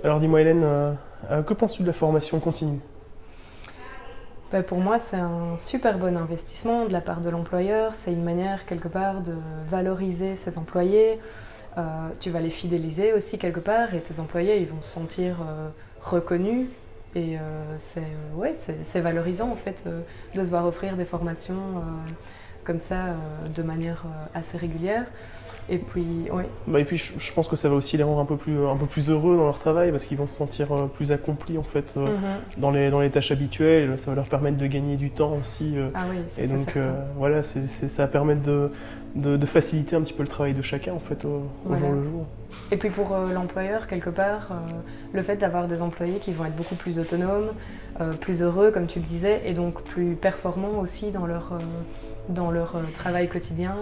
Alors dis-moi Hélène, que penses-tu de la formation continue? Pour moi, c'est un super bon investissement de la part de l'employeur. C'est une manière, quelque part, de valoriser ses employés. Tu vas les fidéliser aussi, quelque part, et tes employés, ils vont se sentir reconnus. Et c'est valorisant, en fait, de se voir offrir des formations comme ça, de manière assez régulière. Et puis, oui. Et puis je pense que ça va aussi les rendre un peu plus heureux dans leur travail parce qu'ils vont se sentir plus accomplis en fait dans les tâches habituelles. Ça va leur permettre de gagner du temps aussi. Ah oui, et donc voilà, ça va permettre de faciliter un petit peu le travail de chacun en fait au jour le jour. Et puis pour l'employeur, quelque part, le fait d'avoir des employés qui vont être beaucoup plus autonomes, plus heureux comme tu le disais, et donc plus performants aussi dans leur travail quotidien,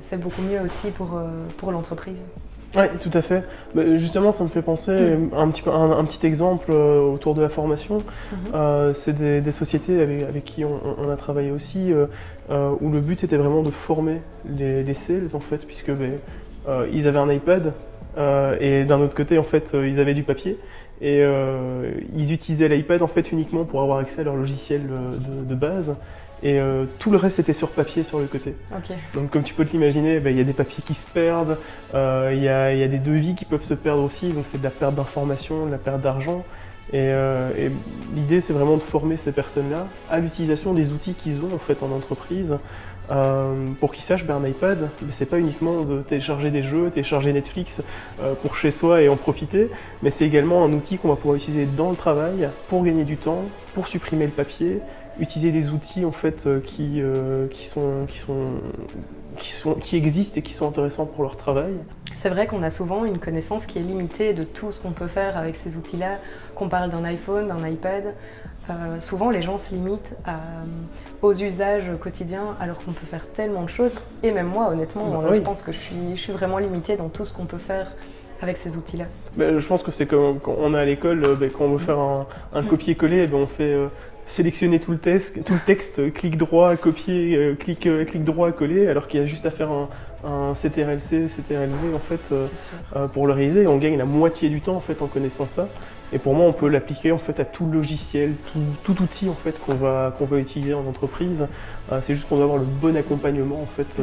c'est beaucoup mieux aussi pour l'entreprise. Oui, tout à fait. Justement, ça me fait penser à un petit exemple autour de la formation. C'est des sociétés avec qui on a travaillé aussi, où le but c'était vraiment de former les sales en fait, puisque ils avaient un iPad et d'un autre côté en fait ils avaient du papier. Et ils utilisaient l'iPad en fait uniquement pour avoir accès à leur logiciel de base. Et tout le reste était sur papier sur le côté. Okay. Donc comme tu peux te l'imaginer, il y a des papiers qui se perdent, il y a des devis qui peuvent se perdre aussi, donc c'est de la perte d'informations, de la perte d'argent. Et l'idée c'est vraiment de former ces personnes-là à l'utilisation des outils qu'ils ont en fait en entreprise, pour qu'ils sachent un iPad, c'est pas uniquement de télécharger des jeux, télécharger Netflix pour chez soi et en profiter, mais c'est également un outil qu'on va pouvoir utiliser dans le travail pour gagner du temps, pour supprimer le papier, utiliser des outils en fait qui existent et qui sont intéressants pour leur travail. C'est vrai qu'on a souvent une connaissance qui est limitée de tout ce qu'on peut faire avec ces outils-là, qu'on parle d'un iPhone, d'un iPad. Souvent les gens se limitent aux usages quotidiens alors qu'on peut faire tellement de choses. Et même moi honnêtement, je pense que je suis vraiment limitée dans tout ce qu'on peut faire avec ces outils-là. Je pense que c'est comme quand on est à l'école, quand on veut faire un copier-coller, on fait sélectionner tout le texte, clic droit, copier, clic droit, coller, alors qu'il y a juste à faire un CTRL-C, CTRL-V en fait, pour le réaliser. Et on gagne la moitié du temps en fait en connaissant ça. Et pour moi, on peut l'appliquer en fait à tout logiciel, tout outil en fait qu'on va utiliser en entreprise. C'est juste qu'on doit avoir le bon accompagnement en fait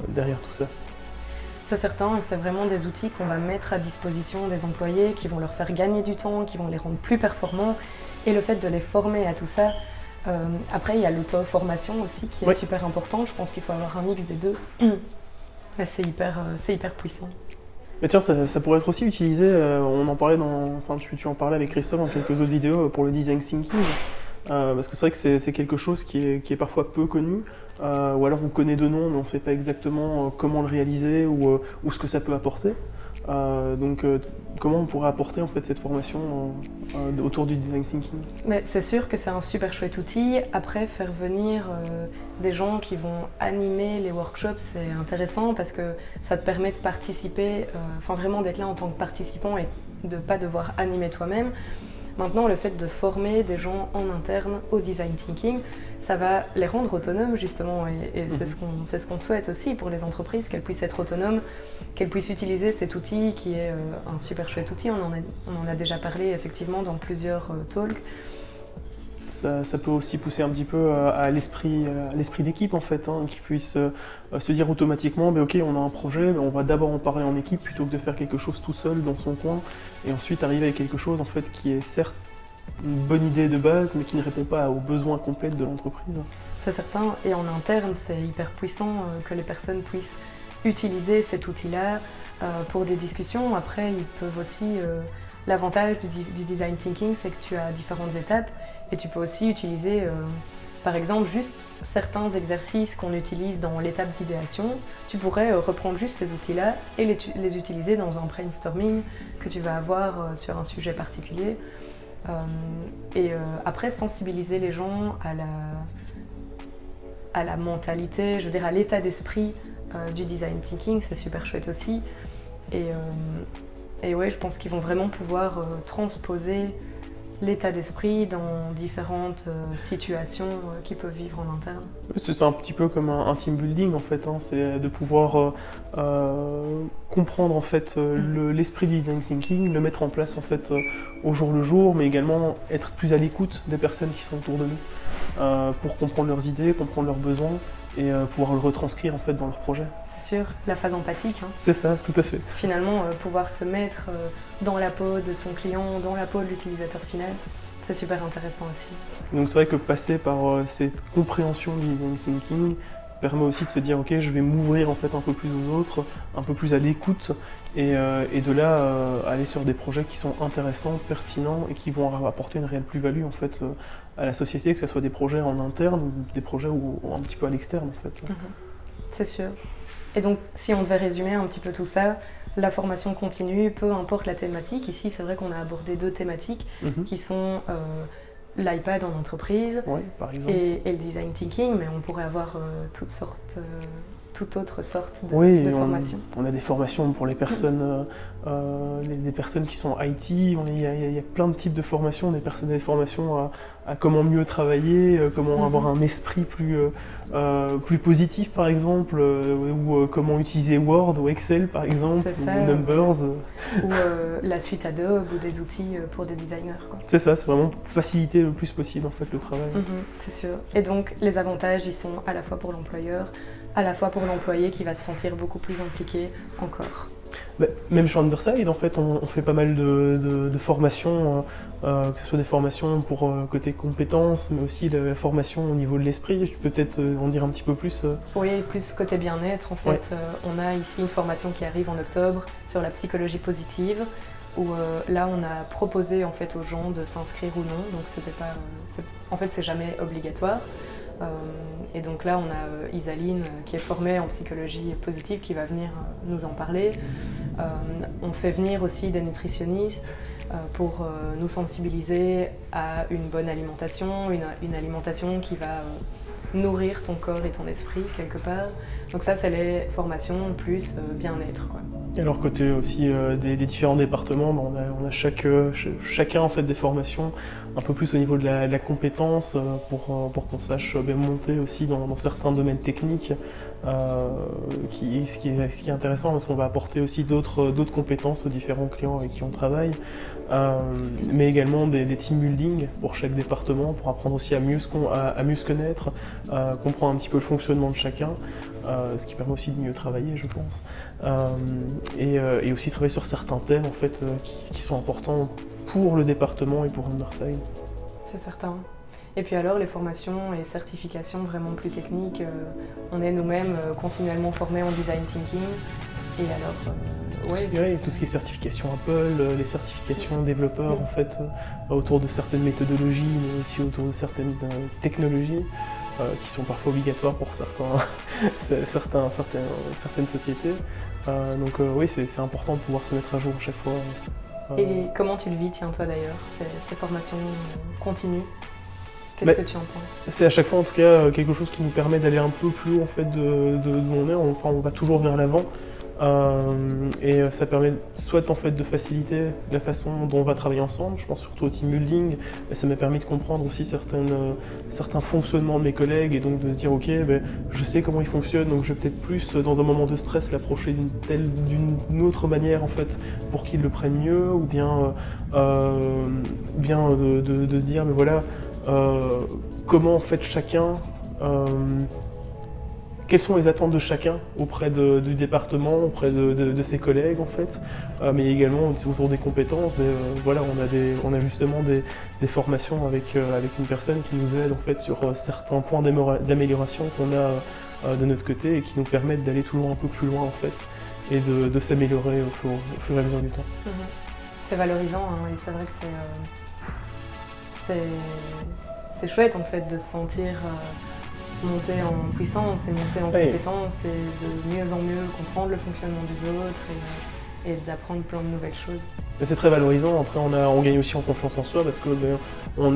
derrière tout ça. C'est certain, c'est vraiment des outils qu'on va mettre à disposition des employés, qui vont leur faire gagner du temps, qui vont les rendre plus performants. Et le fait de les former à tout ça, après il y a l'auto-formation aussi qui est super important. Je pense qu'il faut avoir un mix des deux. C'est hyper puissant. Mais tiens, ça pourrait être aussi utilisé, on en parlait tu en parlais avec Christophe dans quelques autres vidéos pour le design thinking. Parce que c'est vrai que c'est quelque chose qui est parfois peu connu, ou alors on connaît de nom mais on ne sait pas exactement comment le réaliser ou ce que ça peut apporter. Donc comment on pourrait apporter en fait cette formation autour du design thinking? C'est sûr que c'est un super chouette outil. Après, faire venir des gens qui vont animer les workshops, c'est intéressant parce que ça te permet de participer, vraiment d'être là en tant que participant et de ne pas devoir animer toi-même. Maintenant, le fait de former des gens en interne au design thinking, ça va les rendre autonomes justement, et c'est ce qu'on souhaite aussi pour les entreprises, qu'elles puissent être autonomes, qu'elles puissent utiliser cet outil qui est un super chouette outil. On en a déjà parlé effectivement dans plusieurs talks. Ça peut aussi pousser un petit peu à l'esprit d'équipe en fait, qui puisse se dire automatiquement, ok, on a un projet, on va d'abord en parler en équipe plutôt que de faire quelque chose tout seul dans son coin, et ensuite arriver avec quelque chose en fait qui est certes une bonne idée de base, mais qui ne répond pas aux besoins complets de l'entreprise. C'est certain, et en interne, c'est hyper puissant que les personnes puissent utiliser cet outil-là pour des discussions. Après, ils peuvent aussi... L'avantage du design thinking, c'est que tu as différentes étapes et tu peux aussi utiliser, par exemple, juste certains exercices qu'on utilise dans l'étape d'idéation. Tu pourrais reprendre juste ces outils-là et les utiliser dans un brainstorming que tu vas avoir sur un sujet particulier. Après, sensibiliser les gens à la mentalité, je veux dire à l'état d'esprit du design thinking, c'est super chouette aussi. Et ouais, je pense qu'ils vont vraiment pouvoir transposer l'état d'esprit dans différentes situations qu'ils peuvent vivre en interne. C'est un petit peu comme un team building en fait, hein. C'est de pouvoir comprendre en fait l'esprit du design thinking, le mettre en place en fait au jour le jour, mais également être plus à l'écoute des personnes qui sont autour de nous pour comprendre leurs idées, comprendre leurs besoins et pouvoir le retranscrire en fait dans leur projet. C'est sûr, la phase empathique. Hein. C'est ça, tout à fait. Finalement, pouvoir se mettre dans la peau de son client, dans la peau de l'utilisateur final, c'est super intéressant aussi. Donc c'est vrai que passer par cette compréhension du design thinking permet aussi de se dire ok, je vais m'ouvrir en fait un peu plus aux autres, un peu plus à l'écoute et de là aller sur des projets qui sont intéressants, pertinents et qui vont apporter une réelle plus-value en fait à la société, que ce soit des projets en interne ou des projets ou un petit peu à l'externe en fait. C'est sûr. Et donc si on devait résumer un petit peu tout ça, la formation continue, peu importe la thématique. Ici c'est vrai qu'on a abordé 2 thématiques qui sont l'iPad en entreprise par exemple. Et le design thinking, mais on pourrait avoir toute autre sorte de formations. On a des formations pour les personnes, des personnes qui sont IT, il y a plein de types de formations, des formations à comment mieux travailler, comment avoir un esprit plus positif par exemple, ou comment utiliser Word ou Excel par exemple, ou Numbers. Ou la suite Adobe ou des outils pour des designers. C'est ça, c'est vraiment faciliter le plus possible en fait le travail. C'est sûr. Et donc les avantages ils sont à la fois pour l'employeur, à la fois pour l'employé qui va se sentir beaucoup plus impliqué encore. Même chez Underside, en fait, on fait pas mal de formations, que ce soit des formations pour côté compétences, mais aussi la formation au niveau de l'esprit. Tu peux peut-être en dire un petit peu plus Oui, plus côté bien-être. En fait, on a ici une formation qui arrive en octobre sur la psychologie positive, où là, on a proposé en fait aux gens de s'inscrire ou non. Donc, c'était pas, en fait, c'est jamais obligatoire. Et donc là, on a Isaline qui est formée en psychologie positive qui va venir nous en parler. On fait venir aussi des nutritionnistes pour nous sensibiliser à une bonne alimentation, une alimentation qui va nourrir ton corps et ton esprit quelque part. Donc ça, c'est les formations plus bien-être. Et alors côté aussi des différents départements, on a chacun en fait des formations un peu plus au niveau de la compétence pour qu'on sache monter aussi dans certains domaines techniques, ce qui est intéressant parce qu'on va apporter aussi d'autres compétences aux différents clients avec qui on travaille, mais également des team building pour chaque département pour apprendre aussi à mieux se connaître, comprendre un petit peu le fonctionnement de chacun. Ce qui permet aussi de mieux travailler, je pense, et aussi travailler sur certains thèmes en fait qui sont importants pour le département et pour Underside. C'est certain. Et puis alors les formations et certifications vraiment plus techniques, on est nous-mêmes continuellement formés en design thinking. Et alors, tout ce qui est certification Apple, les certifications développeurs en fait autour de certaines méthodologies, mais aussi autour de certaines technologies. Qui sont parfois obligatoires pour certaines sociétés. Donc oui, c'est important de pouvoir se mettre à jour chaque fois. Et comment tu le vis, tiens, toi d'ailleurs, ces formations continues? Qu'est-ce que tu en penses? C'est à chaque fois en tout cas quelque chose qui nous permet d'aller un peu plus haut en fait de où on est. Enfin, on va toujours vers l'avant. Et ça permet soit en fait de faciliter la façon dont on va travailler ensemble, je pense surtout au team building, et ça m'a permis de comprendre aussi certains fonctionnements de mes collègues et donc de se dire ok, je sais comment ils fonctionnent, donc je vais peut-être plus dans un moment de stress l'approcher d'une autre manière en fait pour qu'ils le prennent mieux, ou bien de se dire mais voilà comment en fait chacun quelles sont les attentes de chacun auprès du département, auprès de ses collègues en fait, mais également autour des compétences. Voilà, on a justement des formations avec une personne qui nous aide en fait sur certains points d'amélioration qu'on a de notre côté et qui nous permettent d'aller toujours un peu plus loin en fait et de s'améliorer au fur et à mesure du temps. C'est valorisant et c'est vrai que c'est chouette en fait de se sentir monter en puissance et monter en compétence et de mieux en mieux comprendre le fonctionnement des autres et d'apprendre plein de nouvelles choses. C'est très valorisant, après on gagne aussi en confiance en soi parce que on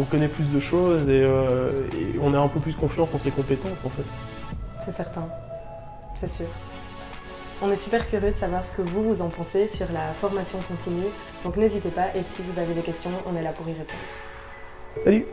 connaît plus de choses et on a un peu plus confiance en ses compétences en fait. C'est certain, c'est sûr. On est super curieux de savoir ce que vous en pensez sur la formation continue, donc n'hésitez pas et si vous avez des questions, on est là pour y répondre. Salut!